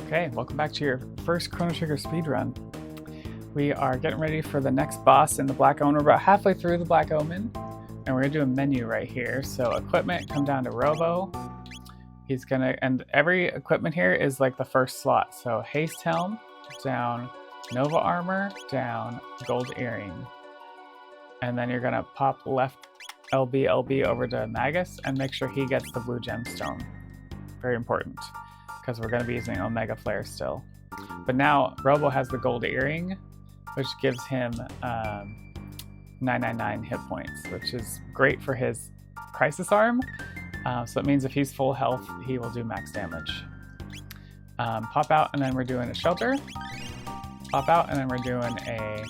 Okay, welcome back to your first Chrono Trigger speedrun. We are getting ready for the next boss in the Black Omen. We're about halfway through the Black Omen, and we're gonna do a menu right here. So equipment, come down to Robo. He's gonna, and every equipment here is like the first slot. So Haste Helm, down Nova Armor, down Gold Earring. And then you're gonna pop left LB over to Magus and make sure he gets the blue gemstone. Very important, because we're gonna be using Omega Flare still. But now Robo has the Gold Earring, which gives him 999 hit points, which is great for his Crisis Arm. So it means if he's full health, he will do max damage. Pop out, and then we're doing a Shelter. Pop out, and then we're doing a...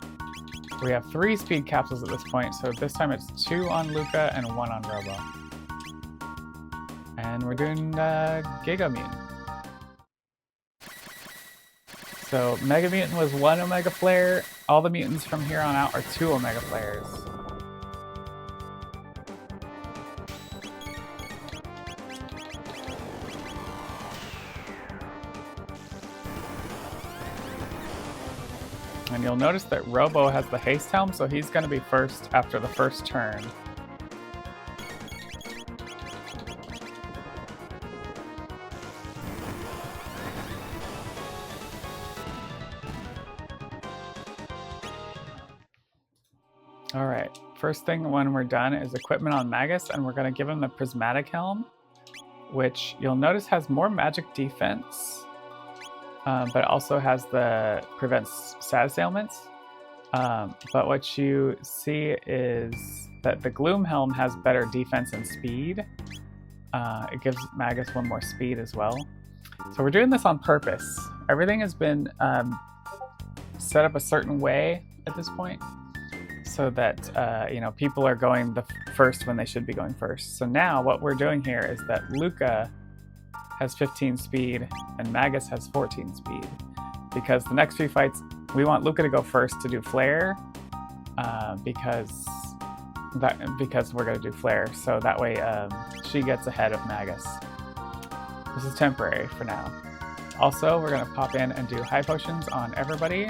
We have 3 speed capsules at this point, so this time it's 2 on Luca and 1 on Robo. And we're doing Giga Mutant. So Mega Mutant was 1 Omega Flare. All the mutants from here on out are 2 Omega Flares. And you'll notice that Robo has the Haste Helm, so he's going to be first after the first turn. Alright, first thing when we're done is equipment on Magus, and we're going to give him the Prismatic Helm, which you'll notice has more magic defense. But also has the prevents status ailments. But what you see is that the Gloom Helm has better defense and speed. It gives Magus 1 more speed as well. So we're doing this on purpose. Everything has been set up a certain way at this point, so that you know, people are going the first when they should be going first. So now what we're doing here is that Luca has 15 speed and Magus has 14 speed, because the next 3 fights we want Luca to go first to do Flare, because we're going to do Flare, so that way she gets ahead of Magus. This is temporary for now. Also, we're going to pop in and do high potions on everybody,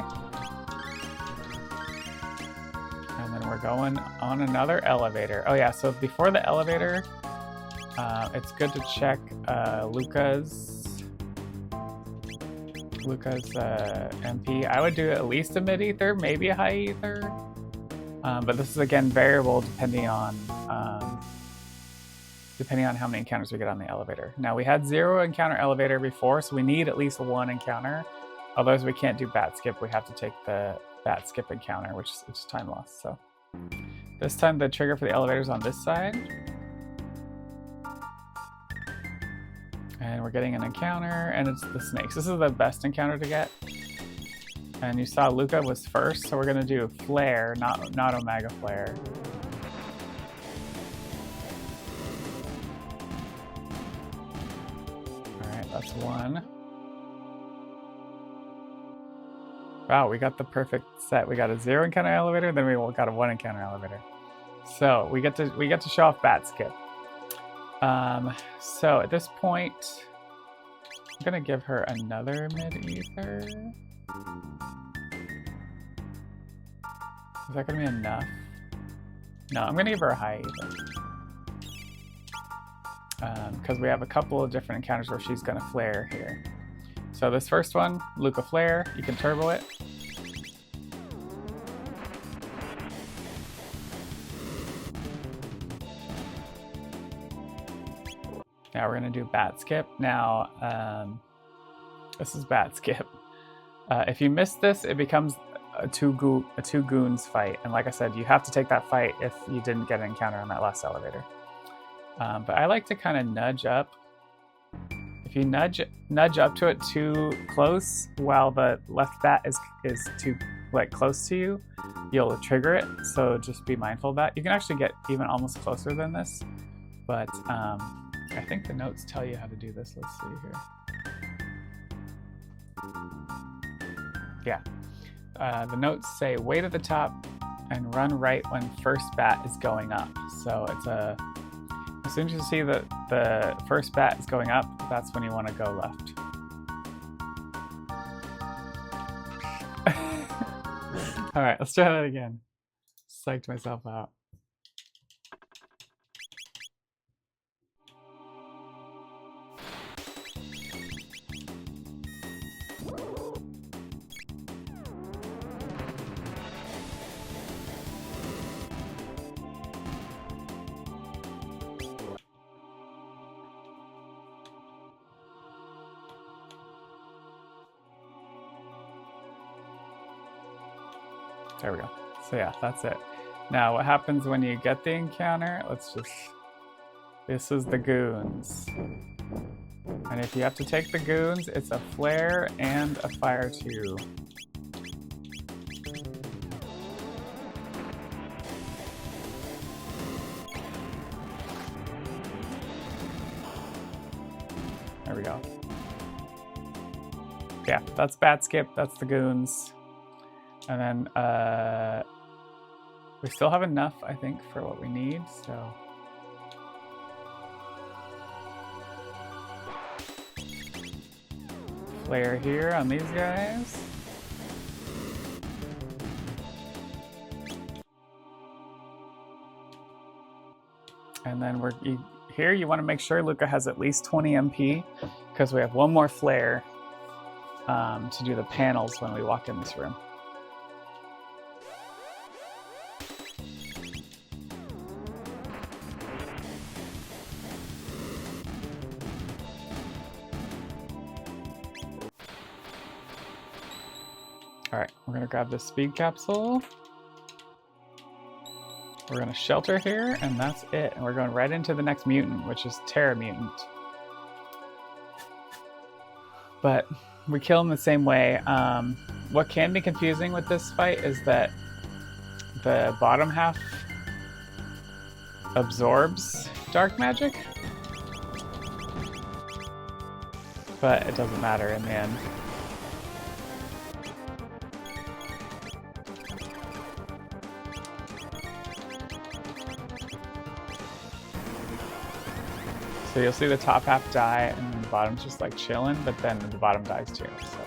and then we're going on another elevator. Oh yeah, so before the elevator, it's good to check Luca's MP. I would do at least a mid-ether, maybe a high ether. But this is again variable depending on how many encounters we get on the elevator. Now we had 0 encounter elevator before, so we need at least 1 encounter. Otherwise we can't do bat skip. We have to take the bat skip encounter, which is time loss. So this time the trigger for the elevator is on this side. And we're getting an encounter, and it's the snakes. This is the best encounter to get. And you saw Luca was first, so we're gonna do Flare, not Omega Flare. Alright, that's 1. Wow, we got the perfect set. We got a 0 encounter elevator, then we got a 1 encounter elevator. So we get to show off bat skip. So at this point, I'm gonna give her another mid-ether. Is that gonna be enough? No, I'm gonna give her a high ether. Because we have a couple of different encounters where she's gonna flare here. So this first one, Luca Flare, you can turbo it. Now we're going to do bat skip. Now, this is bat skip. If you miss this, it becomes a two goons fight. And like I said, you have to take that fight if you didn't get an encounter on that last elevator. But I like to kind of nudge up. If you nudge up to it too close while the left bat is too close to you, you'll trigger it. So just be mindful of that. You can actually get even almost closer than this, but I think the notes tell you how to do this. Let's see here. Yeah. The notes say wait at the top and run right when first bat is going up. So it's as soon as you see that the first bat is going up, that's when you want to go left. All right, let's try that again. Psyched myself out. There we go. So yeah, that's it. Now what happens when you get the encounter? This is the goons. And if you have to take the goons, it's a flare and a fire too. There we go. Yeah, that's Bat Skip, that's the goons. And then we still have enough, I think, for what we need, so. Flare here on these guys. And then here you want to make sure Luca has at least 20 MP, because we have one more flare to do the panels when we walk in this room. All right, we're gonna grab the speed capsule. We're gonna shelter here, and that's it. And we're going right into the next mutant, which is Terra Mutant. But we kill him the same way. What can be confusing with this fight is that the bottom half absorbs dark magic, but it doesn't matter in the end. So you'll see the top half die and then the bottom's just like chilling, but then the bottom dies too. So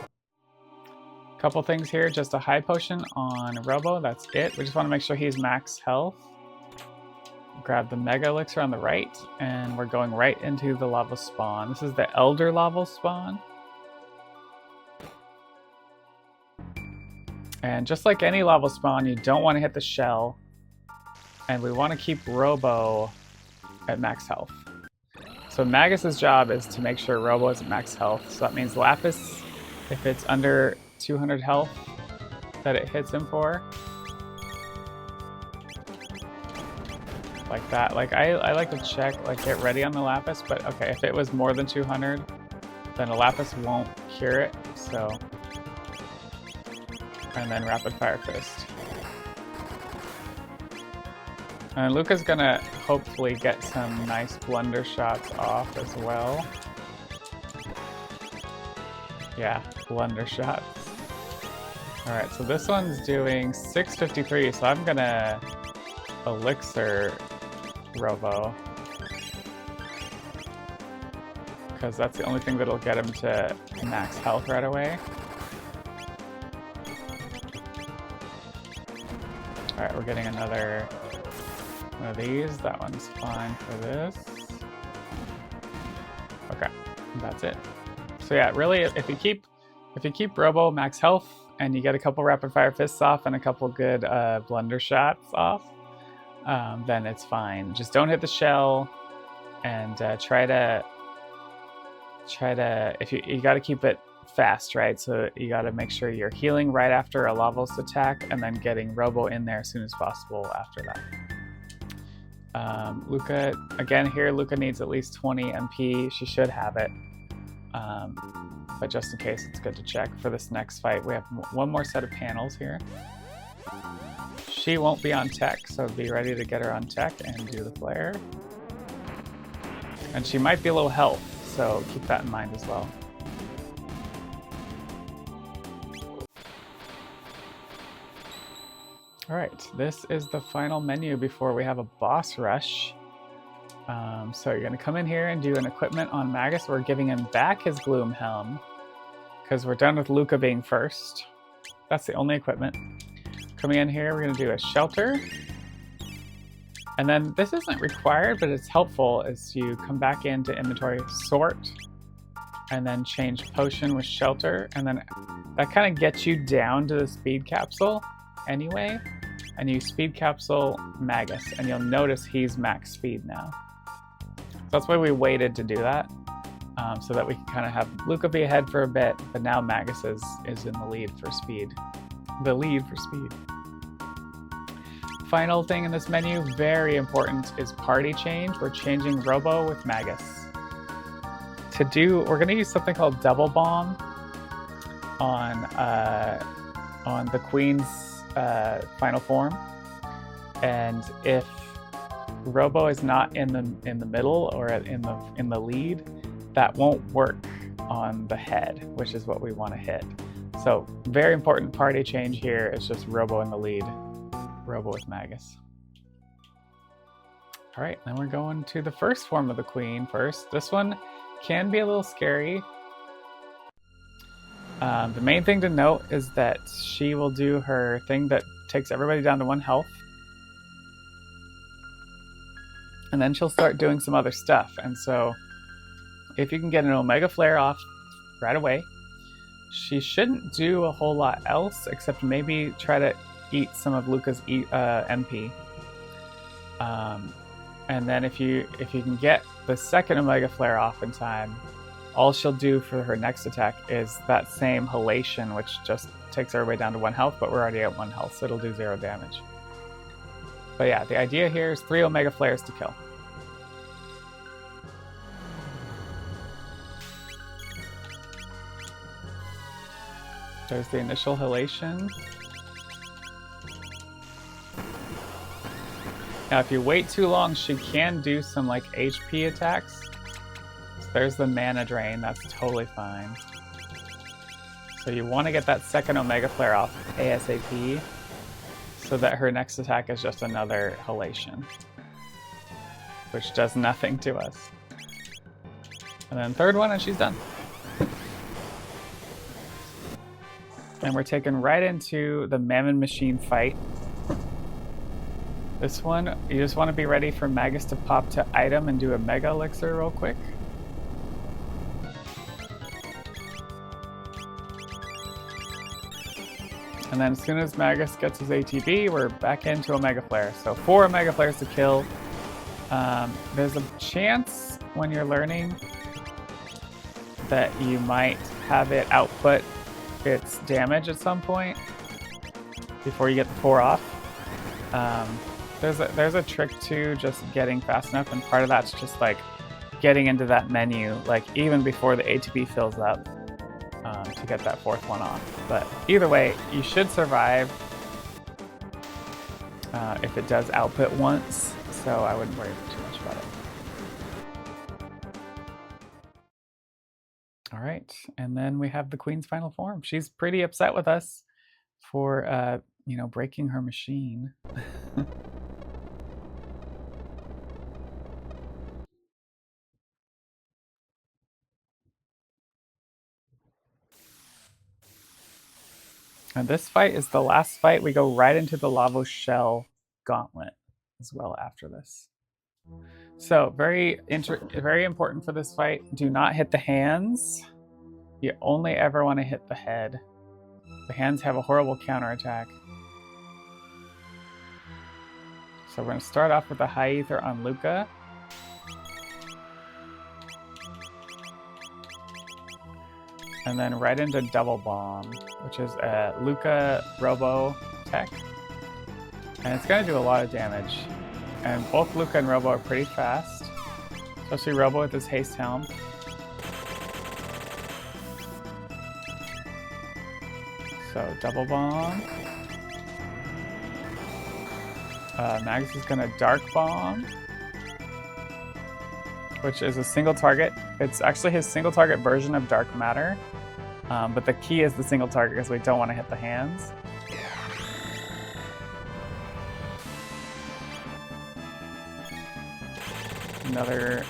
a couple things here, just a high potion on Robo, that's it. We just want to make sure he's max health. Grab the Mega Elixir on the right, and we're going right into the lava spawn. This is the Elder lava spawn. And just like any lava spawn, you don't want to hit the shell. And we want to keep Robo at max health. So Magus's job is to make sure Robo is at max health. So that means Lapis, if it's under 200 health that it hits him for. Like that. Like I like to check, like get ready on the Lapis, but okay, if it was more than 200, then a Lapis won't cure it, so. And then Rapid Fire Fist. And Luca's gonna hopefully get some nice blunder shots off as well. Yeah, blunder shots. All right, so this one's doing 653, so I'm gonna Elixir Robo, because that's the only thing that'll get him to max health right away. All right, we're getting another one of these. That one's fine for this. Okay, that's it. So yeah, really, if you keep Robo max health and you get a couple rapid fire fists off and a couple good blunder shots off, then it's fine. Just don't hit the shell, and try to if you got to keep it fast, right? So you got to make sure you're healing right after a Lavos attack, and then getting Robo in there as soon as possible after that. Luca, again here, Luca needs at least 20 MP. She should have it. But just in case, it's good to check for this next fight. We have one more set of panels here. She won't be on tech, so be ready to get her on tech and do the flare. And she might be a little health, so keep that in mind as well. All right, this is the final menu before we have a boss rush. So you're gonna come in here and do an equipment on Magus. We're giving him back his Gloom Helm, because we're done with Luca being first. That's the only equipment. Coming in here, we're gonna do a shelter. And then this isn't required, but it's helpful, is you come back into inventory, sort, and then change potion with shelter. And then that kind of gets you down to the speed capsule anyway. And you speed capsule Magus, and you'll notice he's max speed now. So that's why we waited to do that, so that we can kind of have Luca be ahead for a bit, but now Magus is in the lead for speed. The lead for speed. Final thing in this menu, very important, is party change. We're changing Robo with Magus. To do, we're going to use something called Double Bomb on the Queen's final form, and if Robo is not in the middle or in the lead, that won't work on the head, which is what we want to hit. So very important party change here is just Robo in the lead, Robo with Magus. All right, then we're going to the first form of the Queen first. This one can be a little scary. The main thing to note is that she will do her thing that takes everybody down to 1 health. And then she'll start doing some other stuff. And so if you can get an Omega Flare off right away, she shouldn't do a whole lot else except maybe try to eat some of Luca's MP. And then if you can get the second Omega Flare off in time, all she'll do for her next attack is that same Halation, which just takes everybody down to 1 health, but we're already at 1 health, so it'll do 0 damage. But yeah, the idea here is 3 Omega Flares to kill. There's the initial Halation. Now, if you wait too long, she can do some like HP attacks. So there's the mana drain, that's totally fine. So you want to get that second Omega Flare off ASAP so that her next attack is just another Halation, which does nothing to us. And then third one, and she's done. And we're taken right into the Mammon Machine fight. This one, you just want to be ready for Magus to pop to item and do a Mega Elixir real quick. And then as soon as Magus gets his ATB, we're back into Omega Flare. So 4 Omega Flares to kill. There's a chance when you're learning that you might have it output its damage at some point before you get the 4 off. There's a trick to just getting fast enough, and part of that's just like getting into that menu, like even before the ATB fills up, to get that 4th one off. But either way, you should survive if it does output once, so I wouldn't worry too much about it. All right, and then we have the Queen's final form. She's pretty upset with us for, breaking her machine. And this fight is the last fight. We go right into the Lavo Shell Gauntlet as well after this. So very important for this fight. Do not hit the hands. You only ever want to hit the head. The hands have a horrible counterattack. So we're going to start off with a High Ether on Luca. And then right into Double Bomb, which is a Luca Robo tech. And it's going to do a lot of damage. And both Luca and Robo are pretty fast, especially Robo with his Haste Helm. So Double Bomb. Magus is going to Dark Bomb, which is a single target. It's actually his single target version of Dark Matter. But the key is the single target because we don't want to hit the hands. Another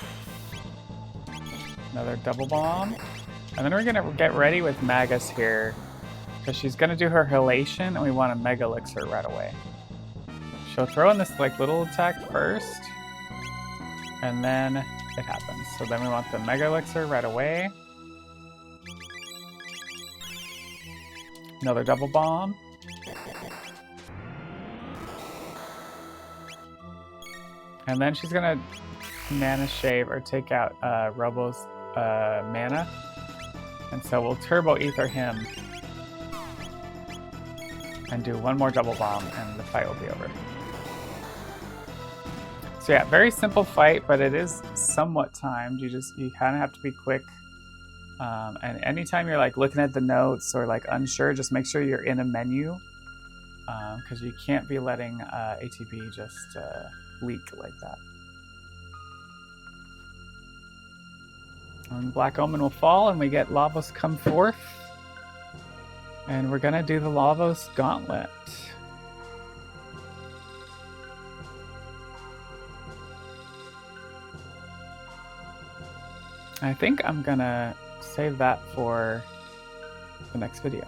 Double Bomb. And then we're going to get ready with Magus here Because she's going to do her halation, and we want a Mega Elixir right away. She'll throw in this like little attack first, and then it happens. So then we want the Mega Elixir right away. Another double bomb. And then she's going to mana shave or take out Robo's mana. And so we'll turbo ether him and do one more double bomb, and the fight will be over. So yeah, very simple fight, but it is somewhat timed. You kind of have to be quick. And anytime you're like looking at the notes or like unsure, just make sure you're in a menu, because you can't be letting ATB just leak like that. And Black Omen will fall, and we get Lavos come forth. And we're gonna do the Lavos Gauntlet. I think I'm gonna save that for the next video.